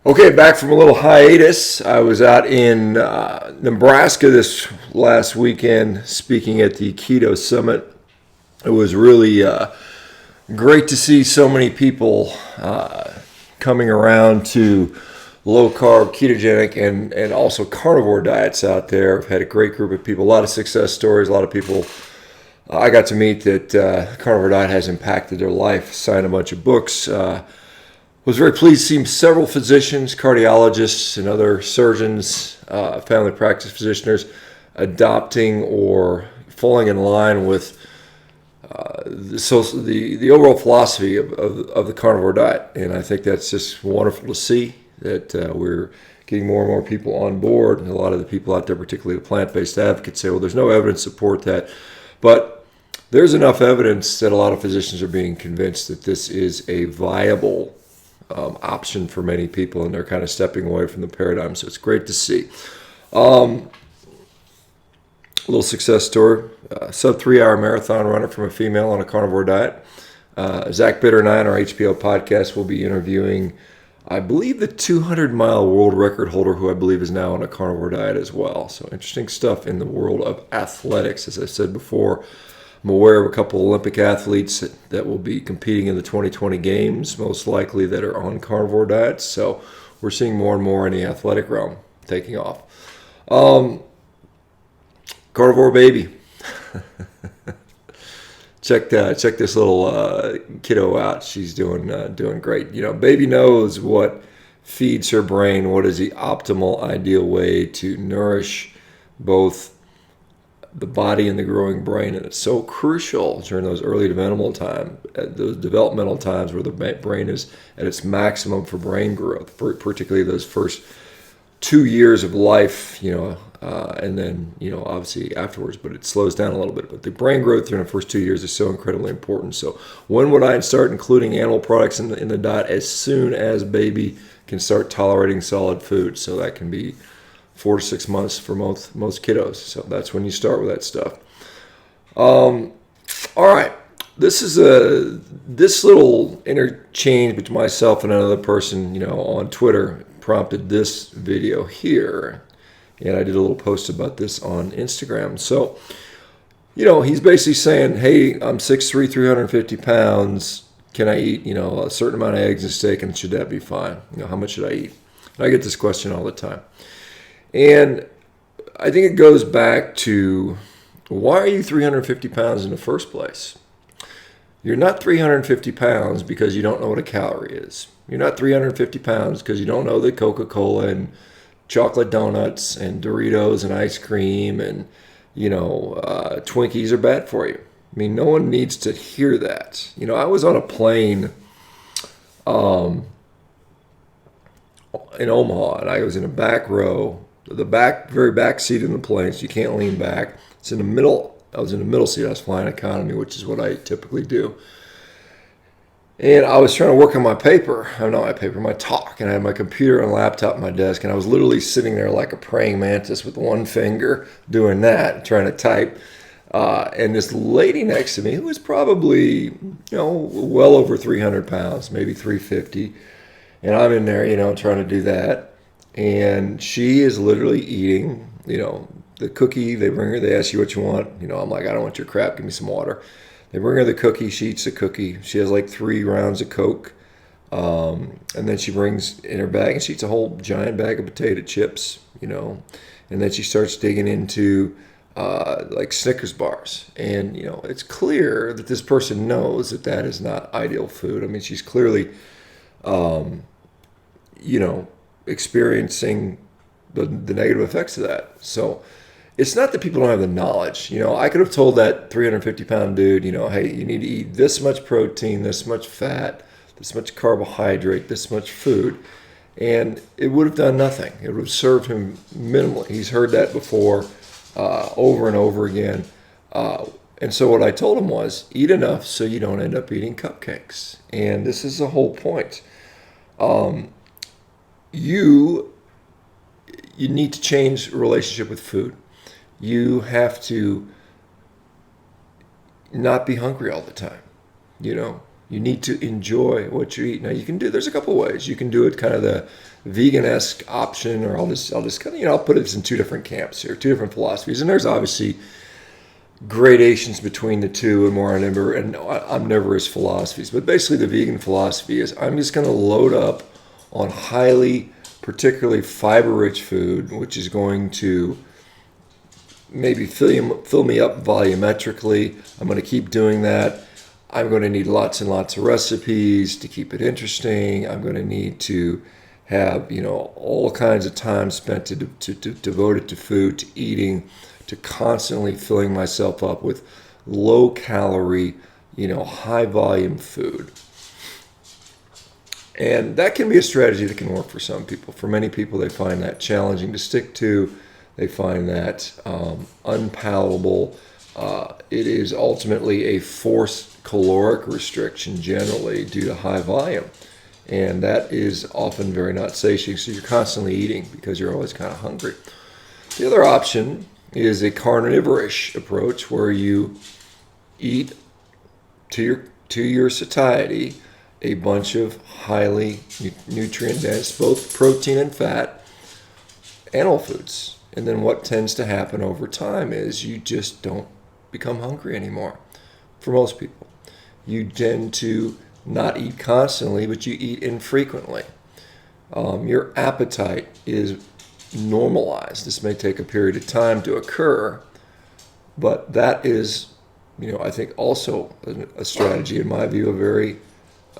Okay, back from a little hiatus. I was out in Nebraska this last weekend speaking at the Keto Summit. It was really great to see so many people coming around to low carb, ketogenic, and also carnivore diets out there. I've had a great group of people, a lot of success stories, a lot of people I got to meet that carnivore diet has impacted their life, signed a bunch of books. Was very pleased to see several physicians, cardiologists, and other surgeons, family practice physicians adopting or falling in line with the overall philosophy of the carnivore diet. And I think that's just wonderful to see that we're getting more and more people on board. And a lot of the people out there, particularly the plant-based advocates, say, well, there's no evidence to support that. But there's enough evidence that a lot of physicians are being convinced that this is a viable option for many people, and they're kind of stepping away from the paradigm. So it's great to see. A little success story. Sub 3-hour marathon runner from a female on a carnivore diet. Zach Bitter and I on our HPO podcast will be interviewing, I believe, the 200-mile world record holder, who I believe is now on a carnivore diet as well. So interesting stuff in the world of athletics. As I said before, I'm aware of a couple Olympic athletes that will be competing in the 2020 games, most likely that are on carnivore diets. So we're seeing more and more in the athletic realm taking off. Carnivore baby. check this little kiddo out. She's doing great. You know, baby knows what feeds her brain, what is the optimal, ideal way to nourish both the body and the growing brain, and it's so crucial during those early developmental times where the brain is at its maximum for brain growth, particularly those first 2 years of life, and then, obviously afterwards, but it slows down a little bit. But the brain growth during the first 2 years is so incredibly important. So when would I start including animal products in the diet? As soon as baby can start tolerating solid food. So that can be 4 to 6 months for most kiddos. So that's when you start with that stuff. All right. This is this little interchange between myself and another person, on Twitter prompted this video here. And I did a little post about this on Instagram. So, he's basically saying, hey, I'm 6'3", 350 pounds. Can I eat, a certain amount of eggs and steak, and should that be fine? How much should I eat? And I get this question all the time. And I think it goes back to, why are you 350 pounds in the first place? You're not 350 pounds because you don't know what a calorie is. You're not 350 pounds because you don't know that Coca-Cola and chocolate donuts and Doritos and ice cream and, Twinkies are bad for you. I mean, no one needs to hear that. I was on a plane in Omaha, and I was in a back row, the very back seat in the plane, so you can't lean back. It's in the middle. I was in the middle seat. I was flying economy, which is what I typically do. And I was trying to work on my my talk, and I had my computer and laptop on my desk, and I was literally sitting there like a praying mantis with one finger doing that, trying to type. And this lady next to me, who was probably, well over 300 pounds, maybe 350, and I'm in there, trying to do that. And she is literally eating, the cookie. They bring her, they ask you what you want. I'm like, I don't want your crap. Give me some water. They bring her the cookie. She eats the cookie. She has like 3 rounds of Coke. And then she brings in her bag, and she eats a whole giant bag of potato chips, and then she starts digging into like Snickers bars. And, it's clear that this person knows that is not ideal food. I mean, she's clearly, experiencing the negative effects of that. So it's not that people don't have the knowledge. I could have told that 350-pound dude, hey, you need to eat this much protein, this much fat, this much carbohydrate, this much food, and it would have done nothing. It would have served him minimally. He's heard that before, over and over again. And so what I told him was, eat enough so you don't end up eating cupcakes. And this is the whole point. You need to change relationship with food. You have to not be hungry all the time. You You need to enjoy what you eat. Now there's a couple ways. You can do it kind of the vegan-esque option, or I'll just kind of, I'll put it in two different camps here, two different philosophies. And there's obviously gradations between the two and more omnivorous philosophies. But basically the vegan philosophy is I'm just going to load up on highly, particularly fiber-rich food, which is going to maybe fill me up volumetrically. I'm going to keep doing that. I'm going to need lots and lots of recipes to keep it interesting. I'm going to need to have, all kinds of time spent to devote it to food, to eating, to constantly filling myself up with low calorie, high volume food. And that can be a strategy that can work for some people. For many people, they find that challenging to stick to. They find that unpalatable. It is ultimately a forced caloric restriction generally due to high volume. And that is often very not satiating. So you're constantly eating because you're always kind of hungry. The other option is a carnivore-ish approach where you eat to your satiety a bunch of highly nutrient-dense, both protein and fat, animal foods. And then what tends to happen over time is you just don't become hungry anymore for most people. You tend to not eat constantly, but you eat infrequently. Your appetite is normalized. This may take a period of time to occur, but that is, I think also a strategy, in my view, a very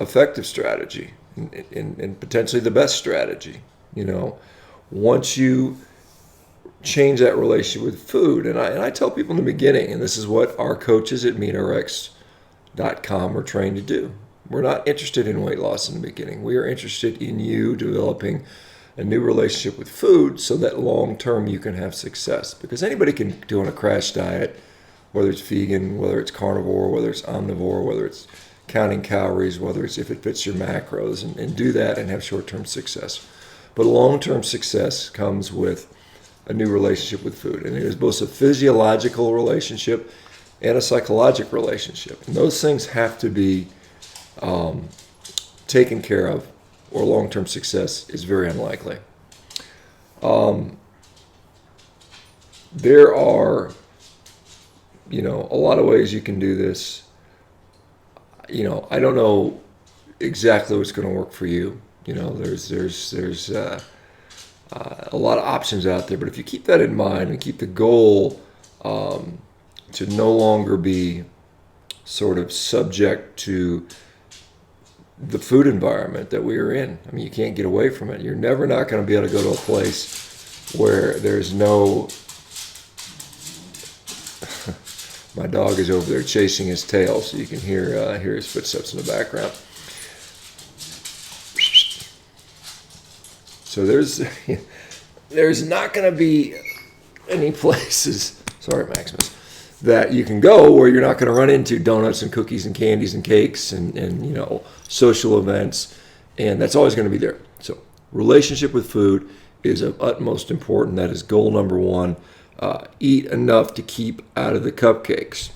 effective strategy and potentially the best strategy. Once you change that relationship with food, and I tell people in the beginning, and this is what our coaches at MeatRx.com are trained to do. We're not interested in weight loss in the beginning. We are interested in you developing a new relationship with food so that long term you can have success. Because anybody can do on a crash diet, whether it's vegan, whether it's carnivore, whether it's omnivore, whether it's counting calories, whether it's if it fits your macros, and do that and have short-term success. But long-term success comes with a new relationship with food. And it is both a physiological relationship and a psychological relationship. And those things have to be taken care of, or long-term success is very unlikely. There are, a lot of ways you can do this. I don't know exactly what's going to work for you. There's a lot of options out there, but if you keep that in mind and keep the goal to no longer be sort of subject to the food environment that we are in. I mean, you can't get away from it. You're never not going to be able to go to a place where there's no... My dog is over there chasing his tail, so you can hear his footsteps in the background. So there's not going to be any places, sorry Maximus, that you can go where you're not going to run into donuts and cookies and candies and cakes and social events, and that's always going to be there. So relationship with food is of utmost importance. That is goal number one. Eat enough to keep out of the cupcakes.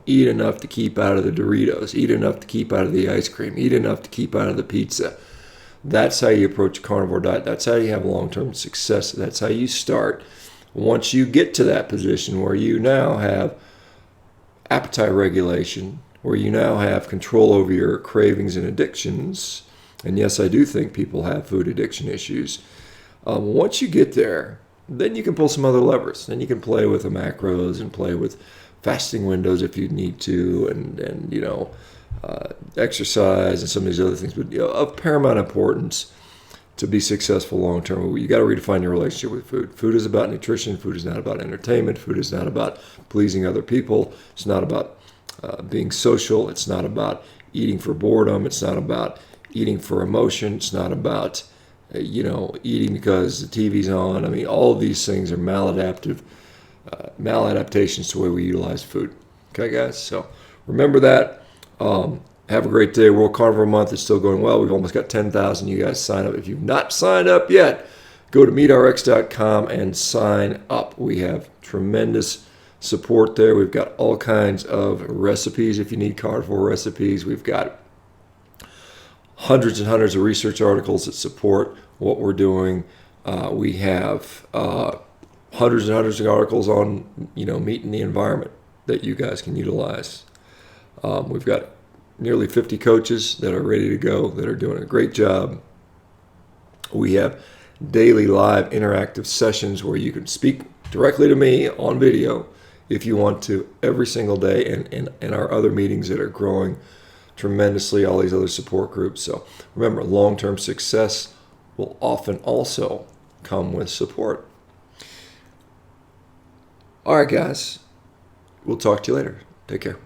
Eat enough to keep out of the Doritos. Eat enough to keep out of the ice cream. Eat enough to keep out of the pizza. That's how you approach a carnivore diet. That's how you have long-term success. That's how you start. Once you get to that position where you now have appetite regulation, where you now have control over your cravings and addictions, and yes, I do think people have food addiction issues. Once you get there, then you can pull some other levers. Then you can play with the macros and play with fasting windows if you need to, and exercise and some of these other things. But of paramount importance to be successful long term, you got to redefine your relationship with food. Food is about nutrition. Food is not about entertainment. Food is not about pleasing other people. It's not about being social. It's not about eating for boredom. It's not about eating for emotion. It's not about eating because the TV's on. I mean, all of these things are maladaptations to the way we utilize food. Okay, guys? So remember that. Have a great day. World Carnivore Month is still going well. We've almost got 10,000 you guys sign up. If you've not signed up yet, go to MeatRx.com and sign up. We have tremendous support there. We've got all kinds of recipes if you need carnivore recipes. We've got hundreds and hundreds of research articles that support what we're doing. We have hundreds and hundreds of articles on, meat and the environment that you guys can utilize. We've got nearly 50 coaches that are ready to go, that are doing a great job. We have daily live interactive sessions where you can speak directly to me on video if you want to, every single day, and our other meetings that are growing tremendously, all these other support groups. So remember, long-term success will often also come with support. All right, guys, we'll talk to you later. Take care.